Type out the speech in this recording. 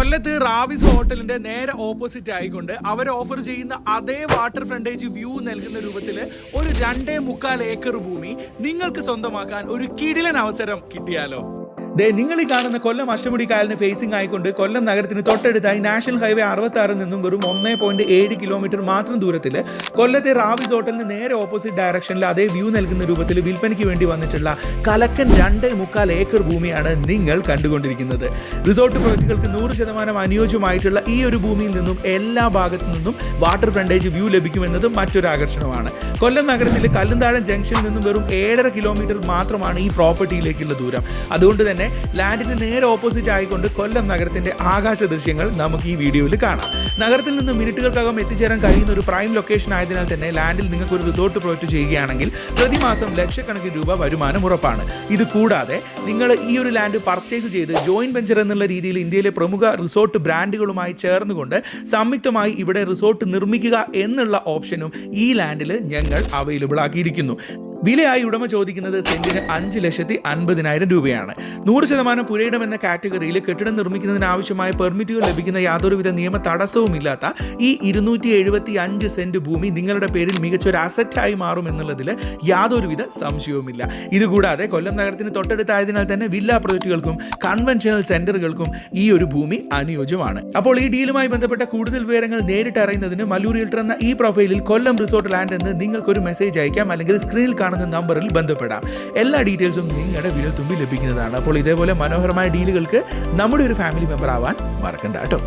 കൊല്ലത്ത് റാവിസ് ഹോട്ടലിന്റെ നേരെ ഓപ്പോസിറ്റ് ആയിക്കൊണ്ട് അവർ ഓഫർ ചെയ്യുന്ന അതേ വാട്ടർ ഫ്രണ്ടേജ് വ്യൂ നൽകുന്ന രൂപത്തിൽ ഒരു 2.25 ഏക്കർ ഭൂമി നിങ്ങൾക്ക് സ്വന്തമാക്കാൻ ഒരു കിടിലൻ അവസരം കിട്ടിയാലോ? നിങ്ങൾ ഈ കാണുന്ന കൊല്ലം അഷ്ടമുടി കായലിന് ഫേസിംഗ് ആയിക്കൊണ്ട് കൊല്ലം നഗരത്തിന് തൊട്ടടുത്തായി നാഷണൽ ഹൈവേ 66 നിന്നും വെറും 1.7 കിലോമീറ്റർ മാത്രം ദൂരത്തിൽ കൊല്ലത്തെ റാവിസ് ഹോട്ടലിന് നേരെ ഓപ്പോസിറ്റ് ഡയറക്ഷനിൽ അതേ വ്യൂ നൽകുന്ന രൂപത്തിൽ വിൽപ്പനയ്ക്ക് വേണ്ടി വന്നിട്ടുള്ള കലക്കൻ 2.25 ഏക്കർ ഭൂമിയാണ് നിങ്ങൾ കണ്ടുകൊണ്ടിരിക്കുന്നത്. റിസോർട്ട് പ്രോജക്റ്റുകൾക്ക് 100% അനുയോജ്യമായിട്ടുള്ള ഈ ഒരു ഭൂമിയിൽ നിന്നും എല്ലാ ഭാഗത്തു നിന്നും വാട്ടർ ഫ്രണ്ടേജ് വ്യൂ ലഭിക്കുമെന്നത് മറ്റൊരു ആകർഷണമാണ്. കൊല്ലം നഗരത്തിൽ കല്ലുംതാഴം ജംഗ്ഷനിൽ നിന്നും വെറും 7.5 കിലോമീറ്റർ മാത്രമാണ് ഈ പ്രോപ്പർട്ടിയിലേക്കുള്ള ദൂരം. അതുകൊണ്ട് തന്നെ ലാൻഡിന് നേരെ ഓപ്പോസിറ്റ് ആയിക്കൊണ്ട് കൊല്ലം നഗരത്തിന്റെ ആകാശ ദൃശ്യങ്ങൾ നമുക്ക് ഈ വീഡിയോയിൽ കാണാം. നഗരത്തിൽ നിന്ന് മിനിറ്റുകൾക്കകം എത്തിച്ചേരാൻ കഴിയുന്ന ഒരു പ്രൈം ലൊക്കേഷൻ ആയതിനാൽ തന്നെ ലാൻഡിൽ നിങ്ങൾക്ക് ഒരു റിസോർട്ട് പ്രോജക്റ്റ് ചെയ്യുകയാണെങ്കിൽ പ്രതിമാസം ലക്ഷക്കണക്കിന് രൂപ വരുമാനം ഉറപ്പാണ്. ഇത് കൂടാതെ നിങ്ങൾ ഈ ഒരു ലാൻഡ് പർച്ചേസ് ചെയ്ത് ജോയിന്റ് വെഞ്ചർ എന്നുള്ള രീതിയിൽ ഇന്ത്യയിലെ പ്രമുഖ റിസോർട്ട് ബ്രാൻഡുകളുമായി ചേർന്നുകൊണ്ട് സംയുക്തമായി ഇവിടെ റിസോർട്ട് നിർമ്മിക്കുക എന്നുള്ള ഓപ്ഷനും ഈ ലാൻഡിൽ ഞങ്ങൾ അവൈലബിൾ ആക്കിയിരിക്കുന്നു. വിലയായി ഉടമ ചോദിക്കുന്നത് സെന്റിന് 5,50,000 രൂപയാണ്. 100% പുരയിടം എന്ന കാറ്റഗറിയിൽ കെട്ടിടം നിർമ്മിക്കുന്നതിന് ആവശ്യമായ പെർമിറ്റുകൾ ലഭിക്കുന്ന യാതൊരുവിധ നിയമ തടസ്സവുമില്ലാത്ത ഈ 275 സെന്റ് ഭൂമി നിങ്ങളുടെ പേരിൽ മികച്ചൊരു അസറ്റായി മാറും എന്നുള്ളതിൽ യാതൊരുവിധ സംശയവുമില്ല. ഇതുകൂടാതെ കൊല്ലം നഗരത്തിന് തൊട്ടടുത്തായതിനാൽ തന്നെ വില്ല പ്രോജക്റ്റുകൾക്കും കൺവെൻഷണൽ സെന്ററുകൾക്കും ഈ ഒരു ഭൂമി അനുയോജ്യമാണ്. അപ്പോൾ ഈ ഡീലുമായി ബന്ധപ്പെട്ട കൂടുതൽ വിവരങ്ങൾ നേരിട്ട് അറിയുന്നതിന് മല്ലൂർ റിയൽറ്റർ എന്ന ഈ പ്രൊഫൈലിൽ കൊല്ലം റിസോർട്ട് ലാൻഡ് എന്ന് നിങ്ങൾക്കൊരു മെസ്സേജ് അയക്കാം, അല്ലെങ്കിൽ സ്ക്രീനിൽ നമ്പറിൽ ബന്ധപ്പെടാം. എല്ലാ ഡീറ്റെയിൽസും നിങ്ങളുടെ വിരൽത്തുമ്പിൽ ലഭിക്കുന്നതാണ്. അപ്പോൾ ഇതേപോലെ മനോഹരമായ ഡീലുകൾക്ക് നമ്മുടെ ഒരു ഫാമിലി മെമ്പർ ആവാൻ മറക്കണ്ട കേട്ടോ.